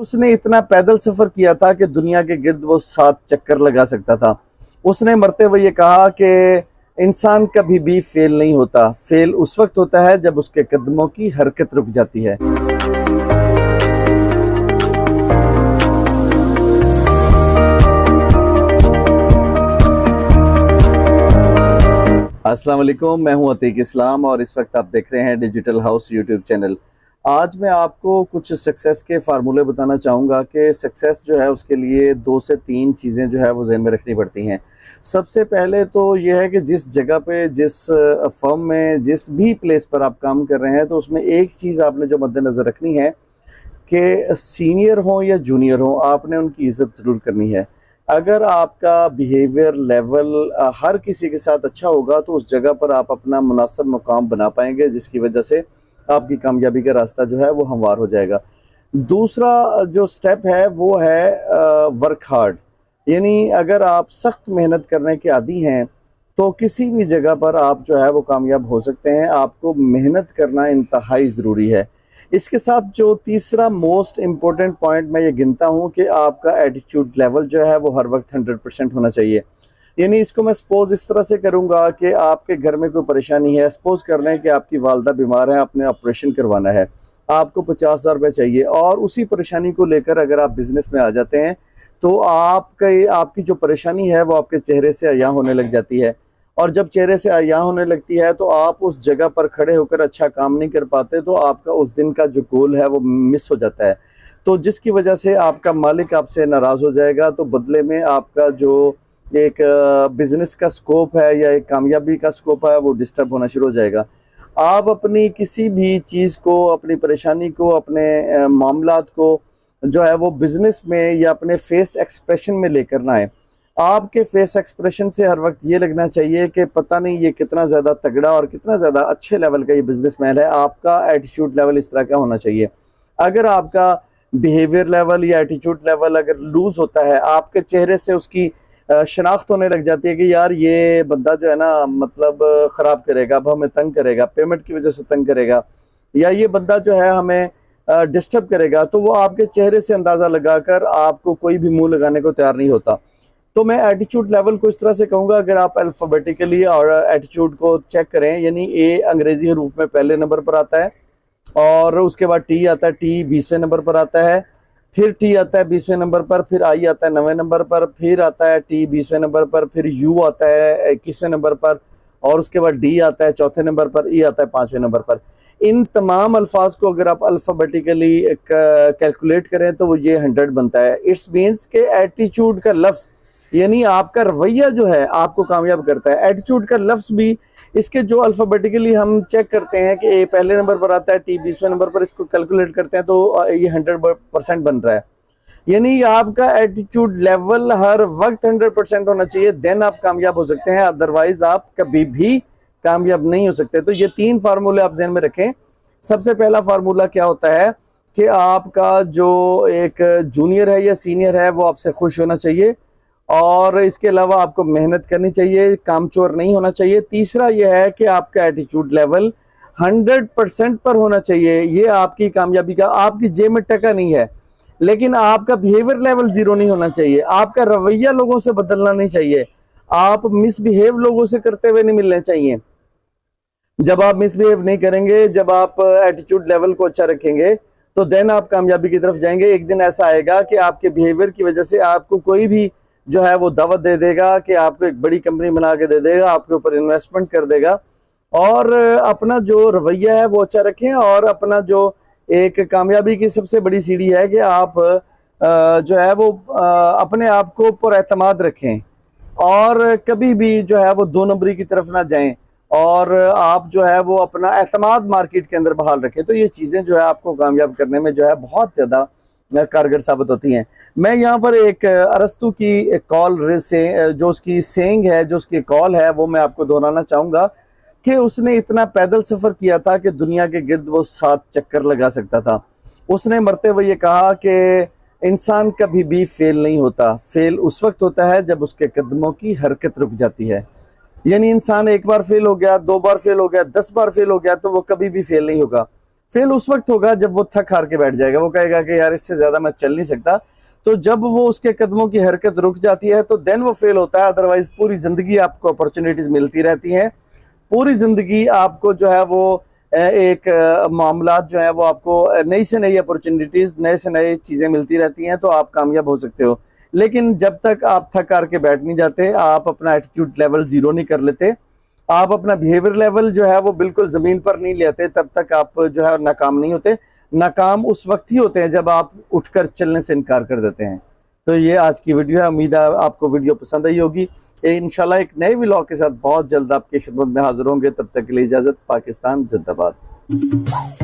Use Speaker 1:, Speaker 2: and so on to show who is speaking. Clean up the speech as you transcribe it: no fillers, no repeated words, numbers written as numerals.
Speaker 1: उसने इतना पैदल सफर किया था कि दुनिया के गिर्द वो 7 चक्कर लगा सकता था। उसने मरते हुए ये कहा कि इंसान कभी भी फेल नहीं होता, फेल उस वक्त होता है जब उसके कदमों की हरकत रुक जाती है। अस्सलाम वालेकुम, मैं हूं अतीक इस्लाम और इस वक्त आप देख रहे हैं डिजिटल हाउस यूट्यूब चैनल। आज मैं आपको कुछ सक्सेस के फार्मूले बताना चाहूँगा कि सक्सेस जो है उसके लिए 2 से 3 चीज़ें जो है वो ज़हन में रखनी पड़ती हैं। सबसे पहले तो ये है कि जिस जगह पे, जिस फर्म में, जिस भी प्लेस पर आप काम कर रहे हैं, तो उसमें एक चीज़ आपने जो मद्देनज़र रखनी है कि सीनियर हों या जूनियर हों, आपने उनकी इज़्ज़त ज़रूर करनी है। अगर आपका बिहेवियर लेवल हर किसी के साथ अच्छा होगा तो उस जगह पर आप अपना मुनासिब मुकाम बना पाएंगे, जिसकी वजह से आपकी कामयाबी का रास्ता जो है वो हमवार हो जाएगा। दूसरा जो स्टेप है वो है वर्क हार्ड, यानी अगर आप सख्त मेहनत करने के आदी हैं तो किसी भी जगह पर आप जो है वो कामयाब हो सकते हैं। आपको मेहनत करना इंतहाई ज़रूरी है। इसके साथ जो तीसरा मोस्ट इम्पोर्टेंट पॉइंट मैं ये गिनता हूँ कि आपका एटीट्यूड लेवल जो है वो हर वक्त 100% होना चाहिए। यानी इसको मैं सपोज इस तरह से करूँगा कि आपके घर में कोई परेशानी है। सपोज कर लें कि आपकी वालदा बीमार है, आपने ऑपरेशन करवाना है, आपको 50,000 रुपये चाहिए और उसी परेशानी को लेकर अगर आप बिज़नेस में आ जाते हैं तो आपकी जो परेशानी है वो आपके चेहरे से अया होने लग जाती है। और जब चेहरे से अया होने लगती है तो आप उस जगह पर खड़े होकर अच्छा काम नहीं कर पाते, तो आपका उस दिन का जो गोल है वो मिस हो जाता है। तो जिसकी वजह से आपका मालिक आपसे नाराज़ हो जाएगा, तो बदले में आपका जो एक बिज़नेस का स्कोप है या एक कामयाबी का स्कोप है वो डिस्टर्ब होना शुरू हो जाएगा। आप अपनी किसी भी चीज़ को, अपनी परेशानी को, अपने मामलात को जो है वो बिज़नेस में या अपने फेस एक्सप्रेशन में लेकर ना आए। आपके फेस एक्सप्रेशन से हर वक्त ये लगना चाहिए कि पता नहीं ये कितना ज़्यादा तगड़ा और कितना ज़्यादा अच्छे लेवल का ये बिजनेसमैन है। आपका एटीट्यूड लेवल इस तरह का होना चाहिए। अगर आपका बिहेवियर लेवल या एटीट्यूड लेवल अगर लूज होता है, आपके चेहरे से उसकी शनाख्त होने लग जाती है कि यार ये बंदा जो है ना, मतलब ख़राब करेगा, अब हमें तंग करेगा, पेमेंट की वजह से तंग करेगा, या ये बंदा जो है हमें डिस्टर्ब करेगा, तो वो आपके चेहरे से अंदाज़ा लगाकर आपको कोई भी मुंह लगाने को तैयार नहीं होता। तो मैं एटीट्यूड लेवल को इस तरह से कहूँगा, अगर आप अल्फ़ाबेटिकली और एटीट्यूड को चेक करें, यानी ए अंग्रेजी हरूफ में पहले नंबर पर आता है और उसके बाद टी आता है, टी 20वें नंबर पर आता है, फिर टी आता है 20वें नंबर पर, फिर आई आता है 9वें नंबर पर, फिर आता है टी 20वें नंबर पर, फिर यू आता है 21वें नंबर पर, और उसके बाद डी आता है 4थे नंबर पर, ई आता है 5वें नंबर पर। इन तमाम अल्फाज को अगर आप अल्फ़ाबेटिकली कैलकुलेट करें तो वो ये 100 बनता है। इट्स मीन्स के एटीट्यूड का लफ्ज़, यानी आपका रवैया जो है आपको कामयाब करता है। एटीट्यूड का लफ्ज़ भी इसके जो अल्फ़ाबेटिकली हम चेक करते हैं कि ए पहले नंबर पर आता है, टी 20वें नंबर पर, इसको कैलकुलेट करते हैं तो ये 100% बन रहा है। यानी आपका एटीट्यूड लेवल हर वक्त 100% होना चाहिए, देन आप कामयाब हो सकते हैं, अदरवाइज आप कभी भी कामयाब नहीं हो सकते। तो ये 3 फार्मूले आप ज़हन में रखें। सबसे पहला फार्मूला क्या होता है कि आपका जो एक जूनियर है या सीनियर है वो आपसे खुश होना चाहिए, और इसके अलावा आपको मेहनत करनी चाहिए, कामचोर नहीं होना चाहिए। तीसरा यह है कि आपका एटीट्यूड लेवल 100% पर होना चाहिए। ये आपकी कामयाबी का, आपकी जेब में टका नहीं है, लेकिन आपका बिहेवियर लेवल 0 नहीं होना चाहिए। आपका रवैया लोगों से बदलना नहीं चाहिए। आप मिसबिहेव लोगों से करते हुए नहीं मिलने चाहिए। जब आप मिसबिहेव नहीं करेंगे, जब आप एटीट्यूड लेवल को अच्छा रखेंगे, तो देन आप कामयाबी की तरफ जाएंगे। एक दिन ऐसा आएगा कि आपके बिहेवियर की वजह से आपको कोई भी जो है वो दावत दे देगा कि आपको एक बड़ी कंपनी बना के दे देगा, आपके ऊपर इन्वेस्टमेंट कर देगा। और अपना जो रवैया है वो अच्छा रखें, और अपना जो एक कामयाबी की सबसे बड़ी सीढ़ी है कि आप जो है वो अपने आप को पर एतमाद रखें, और कभी भी जो है वो 2 नंबरी की तरफ ना जाएं, और आप जो है वो अपना एतमाद मार्केट के अंदर बहाल रखें। तो ये चीज़ें जो है आपको कामयाब करने में जो है बहुत ज़्यादा कारगर साबित होती हैं। मैं यहाँ पर एक अरस्तु की कॉल से जो उसकी सेइंग है, जो उसकी कॉल है, वो मैं आपको दोहराना चाहूँगा कि उसने इतना पैदल सफ़र किया था कि दुनिया के गिर्द वो 7 चक्कर लगा सकता था। उसने मरते हुए ये कहा कि इंसान कभी भी फेल नहीं होता, फेल उस वक्त होता है जब उसके कदमों की हरकत रुक जाती है। यानी इंसान एक बार फेल हो गया, 2 बार फेल हो गया, 10 बार फेल हो गया तो वो कभी भी फेल नहीं होगा। फेल उस वक्त होगा जब वो थक हार के बैठ जाएगा, वो कहेगा कि यार इससे ज्यादा मैं चल नहीं सकता। तो जब वो उसके कदमों की हरकत रुक जाती है तो देन वो फेल होता है। अदरवाइज पूरी जिंदगी आपको अपॉर्चुनिटीज मिलती रहती हैं, पूरी जिंदगी आपको जो है वो एक मामलात जो है वो आपको नई से नई अपॉर्चुनिटीज, नए से नए चीजें मिलती रहती हैं, तो आप कामयाब हो सकते हो। लेकिन जब तक आप थक हार के बैठ नहीं जाते, आप अपना एटीट्यूड लेवल जीरो नहीं कर लेते, आप अपना बिहेवियर लेवल जो है वो बिल्कुल जमीन पर नहीं लेते, तब तक आप जो है नाकाम नहीं होते। नाकाम उस वक्त ही होते हैं जब आप उठकर चलने से इनकार कर देते हैं। तो ये आज की वीडियो है, उम्मीद है आपको वीडियो पसंद आई होगी। इंशाल्लाह एक नए व्लॉग के साथ बहुत जल्द आपकी खिदमत में हाजिर होंगे। तब तक के लिए इजाजत। पाकिस्तान जिंदाबाद।